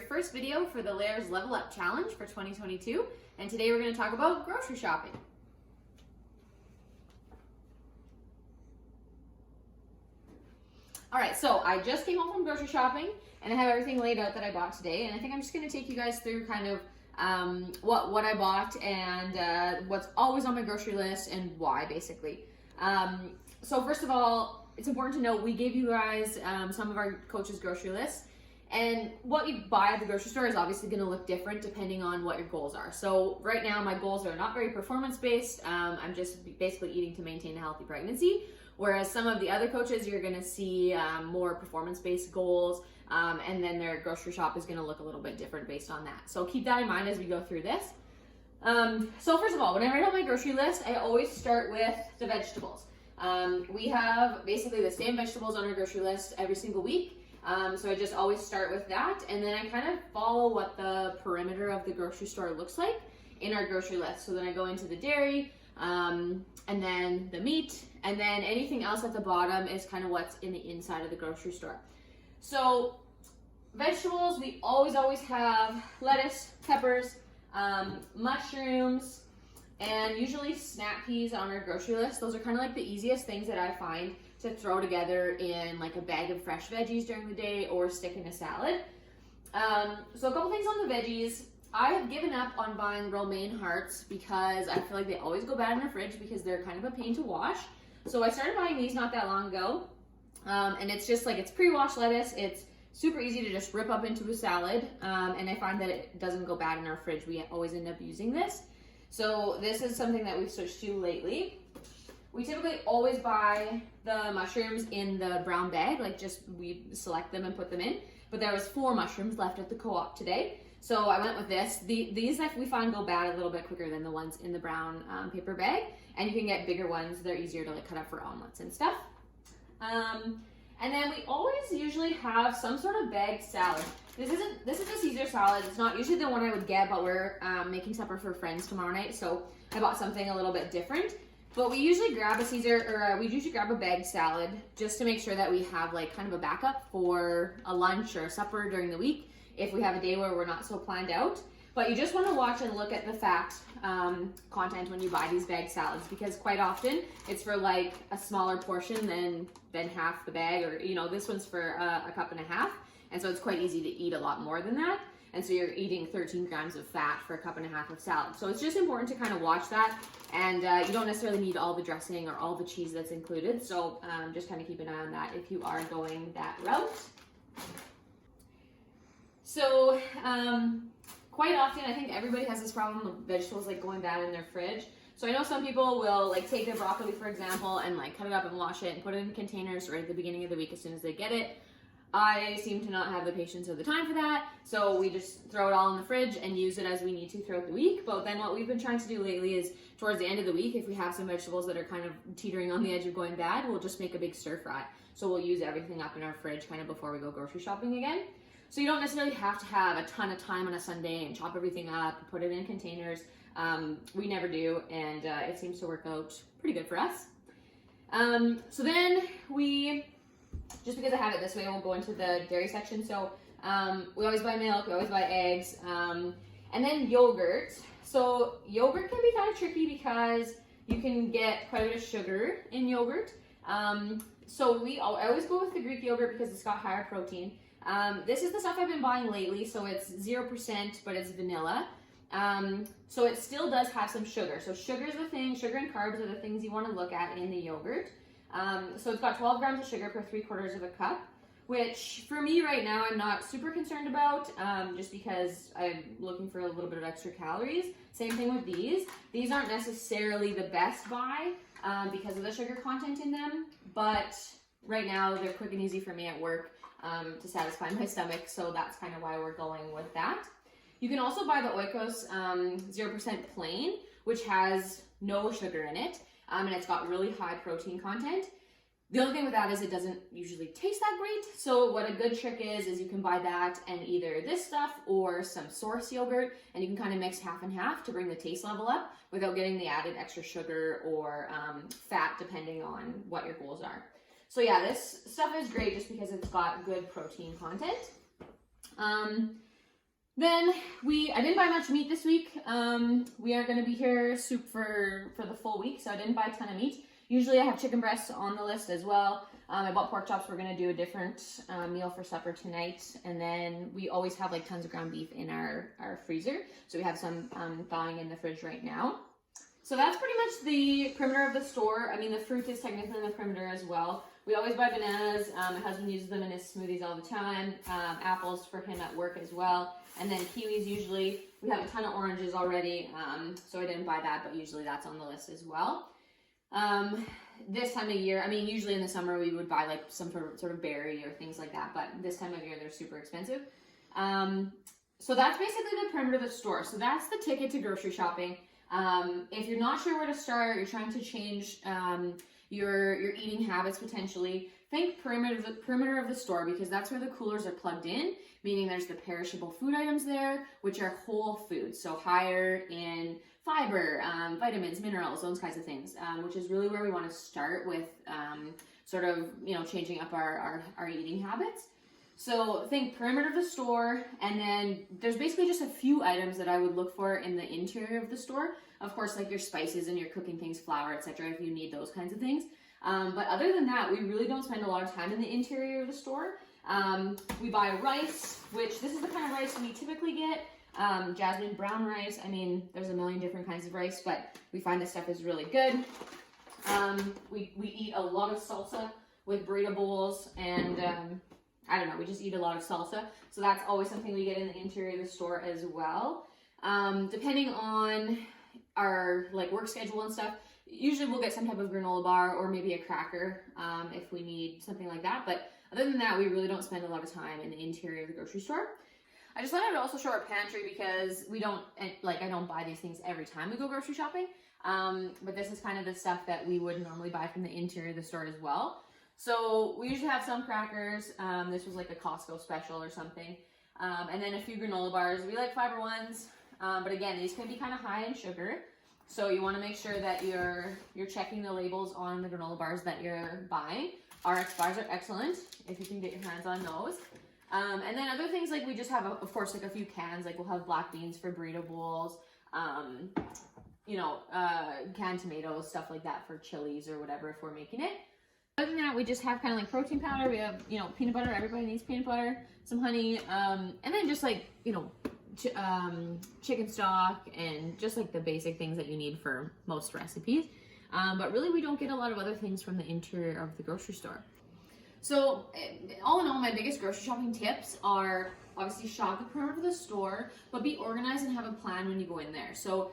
your first video for the Lair's Level Up Challenge for 2022, and today we're going to talk about grocery shopping. Alright, so I just came home from grocery shopping, and I have everything laid out that I bought today, and I think I'm just going to take you guys through kind of what I bought and what's always on my grocery list and why, basically. So first of all, it's important to note we gave you guys some of our coaches' grocery lists. And what you buy at the grocery store is obviously going to look different depending on what your goals are. So right now my goals are not very performance-based. I'm just basically eating to maintain a healthy pregnancy. Whereas some of the other coaches, you're going to see more performance-based goals. And then their grocery shop is going to look a little bit different based on that. So keep that in mind as we go through this. So first of all, when I write out my grocery list, I always start with the vegetables. We have basically the same vegetables on our grocery list every single week. So I just always start with that, and then I kind of follow what the perimeter of the grocery store looks like in our grocery list. So then I go into the dairy, and then the meat, and then anything else at the bottom is kind of what's in the inside of the grocery store. So vegetables, we always have lettuce, peppers, mushrooms, and usually snap peas on our grocery list. Those are kind of like the easiest things that I find to throw together in like a bag of fresh veggies during the day or stick in a salad. So a couple things on the veggies. I have given up on buying romaine hearts because I feel like they always go bad in the fridge because they're kind of a pain to wash. So I started buying these not that long ago. And it's just like, it's pre-washed lettuce. It's super easy to just rip up into a salad. And I find that it doesn't go bad in our fridge. We always end up using this. So this is something that we've switched to lately. We typically always buy the mushrooms in the brown bag, like just we select them and put them in. But there was 4 mushrooms left at the co-op today. So I went with this. These we find go bad a little bit quicker than the ones in the brown paper bag. And you can get bigger ones. They're easier to like cut up for omelets and stuff. And then we always usually have some sort of bagged salad. This is a Caesar salad. It's not usually the one I would get, but we're making supper for friends tomorrow night. So I bought something a little bit different. But we usually grab a Caesar, or we usually grab a bagged salad just to make sure that we have like kind of a backup for a lunch or a supper during the week if we have a day where we're not so planned out. But you just want to watch and look at the fat content when you buy these bagged salads, because quite often it's for like a smaller portion than half the bag, or you know, this one's for a cup and a half, and so it's quite easy to eat a lot more than that. And so you're eating 13 grams of fat for a cup and a half of salad. So it's just important to kind of watch that. And you don't necessarily need all the dressing or all the cheese that's included. So just kind of keep an eye on that if you are going that route. So quite often, I think everybody has this problem of vegetables like going bad in their fridge. So I know some people will like take their broccoli, for example, and like cut it up and wash it and put it in containers right at the beginning of the week as soon as they get it. I seem to not have the patience or the time for that, so we just throw it all in the fridge and use it as we need to throughout the week. But then what we've been trying to do lately is towards the end of the week, if we have some vegetables that are kind of teetering on the edge of going bad, we'll just make a big stir fry. So we'll use everything up in our fridge kind of before we go grocery shopping again. So you don't necessarily have to have a ton of time on a Sunday and chop everything up, put it in containers. We never do, and it seems to work out pretty good for us. So then just because I have it this way, we'll go into the dairy section. So we always buy milk, we always buy eggs, and then yogurt. So yogurt can be kind of tricky because you can get quite a bit of sugar in yogurt. So I always go with the Greek yogurt because it's got higher protein. This is the stuff I've been buying lately, so it's 0%, but it's vanilla. So it still does have some sugar. So sugar is the thing, sugar and carbs are the things you want to look at in the yogurt. So it's got 12 grams of sugar per 3/4 of a cup, which for me right now I'm not super concerned about, just because I'm looking for a little bit of extra calories. Same thing with these. These aren't necessarily the best buy because of the sugar content in them, but right now they're quick and easy for me at work to satisfy my stomach, so that's kind of why we're going with that. You can also buy the Oikos 0% plain, which has no sugar in it. And it's got really high protein content. The only thing with that is it doesn't usually taste that great. So what a good trick is you can buy that and either this stuff or some source yogurt, and you can kind of mix half and half to bring the taste level up without getting the added extra sugar or fat, depending on what your goals are. So yeah, this stuff is great just because it's got good protein content. Then I didn't buy much meat this week. We are going to be here soup for the full week, so I didn't buy a ton of meat. Usually I have chicken breasts on the list as well. I bought pork chops. We're going to do a different meal for supper tonight. And then we always have like tons of ground beef in our freezer. So we have some thawing in the fridge right now. So that's pretty much the perimeter of the store. I mean, the fruit is technically in the perimeter as well. We always buy bananas. My husband uses them in his smoothies all the time. Apples for him at work as well. And then kiwis usually. We have a ton of oranges already, so I didn't buy that, but usually that's on the list as well. This time of year, I mean, usually in the summer we would buy like some sort of berry or things like that, but this time of year they're super expensive. So that's basically the perimeter of the store. So that's the ticket to grocery shopping. If you're not sure where to start, you're trying to change your eating habits potentially, think perimeter of the store, because that's where the coolers are plugged in, meaning there's the perishable food items there, which are whole foods, so higher in fiber, vitamins, minerals, those kinds of things, which is really where we want to start with sort of, changing up our eating habits. So think perimeter of the store, and then there's basically just a few items that I would look for in the interior of the store. Of course, like your spices and your cooking things, flour, etc., if you need those kinds of things. But other than that, we really don't spend a lot of time in the interior of the store. We buy rice, which this is the kind of rice we typically get. Jasmine brown rice. I mean, there's a million different kinds of rice, but we find this stuff is really good. We eat a lot of salsa with burrito bowls, and I don't know, we just eat a lot of salsa. So that's always something we get in the interior of the store as well. Depending on our work schedule and stuff, usually we'll get some type of granola bar or maybe a cracker if we need something like that. But other than that, we really don't spend a lot of time in the interior of the grocery store. I just thought I would also show our pantry because I don't buy these things every time we go grocery shopping. But this is kind of the stuff that we would normally buy from the interior of the store as well. So we usually have some crackers. This was like a Costco special or something. And then a few granola bars. We like fiber ones. But again, these can be kind of high in sugar. So you want to make sure that you're checking the labels on the granola bars that you're buying. RX bars are excellent if you can get your hands on those. And then other things, like we just have, of course, like a few cans. Like we'll have black beans for burrito bowls. Canned tomatoes, stuff like that for chilies or whatever if we're making it. Other than that, we just have kind of like protein powder. We have, peanut butter. Everybody needs peanut butter, some honey, and then just chicken stock and just like the basic things that you need for most recipes. But really, we don't get a lot of other things from the interior of the grocery store. So all in all, my biggest grocery shopping tips are obviously shop the perimeter of the store, but be organized and have a plan when you go in there. So,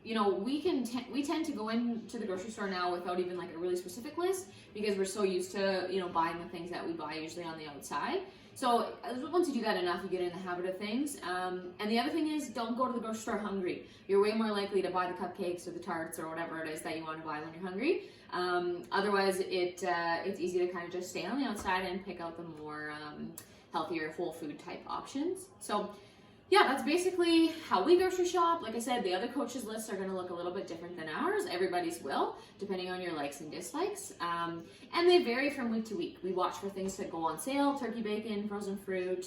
we tend to go into the grocery store now without even like a really specific list because we're so used to, buying the things that we buy usually on the outside. So once you do that enough, you get in the habit of things. And the other thing is, don't go to the grocery store hungry. You're way more likely to buy the cupcakes or the tarts or whatever it is that you want to buy when you're hungry. Otherwise, it's easy to kind of just stay on the outside and pick out the more healthier whole food type options. So yeah, that's basically how we grocery shop. Like I said, the other coaches' lists are going to look a little bit different than ours. Everybody's will, depending on your likes and dislikes. And they vary from week to week. We watch for things that go on sale, turkey bacon, frozen fruit,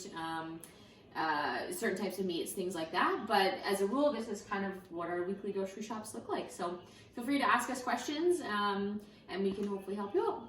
certain types of meats, things like that. But as a rule, this is kind of what our weekly grocery shops look like. So feel free to ask us questions, and we can hopefully help you out.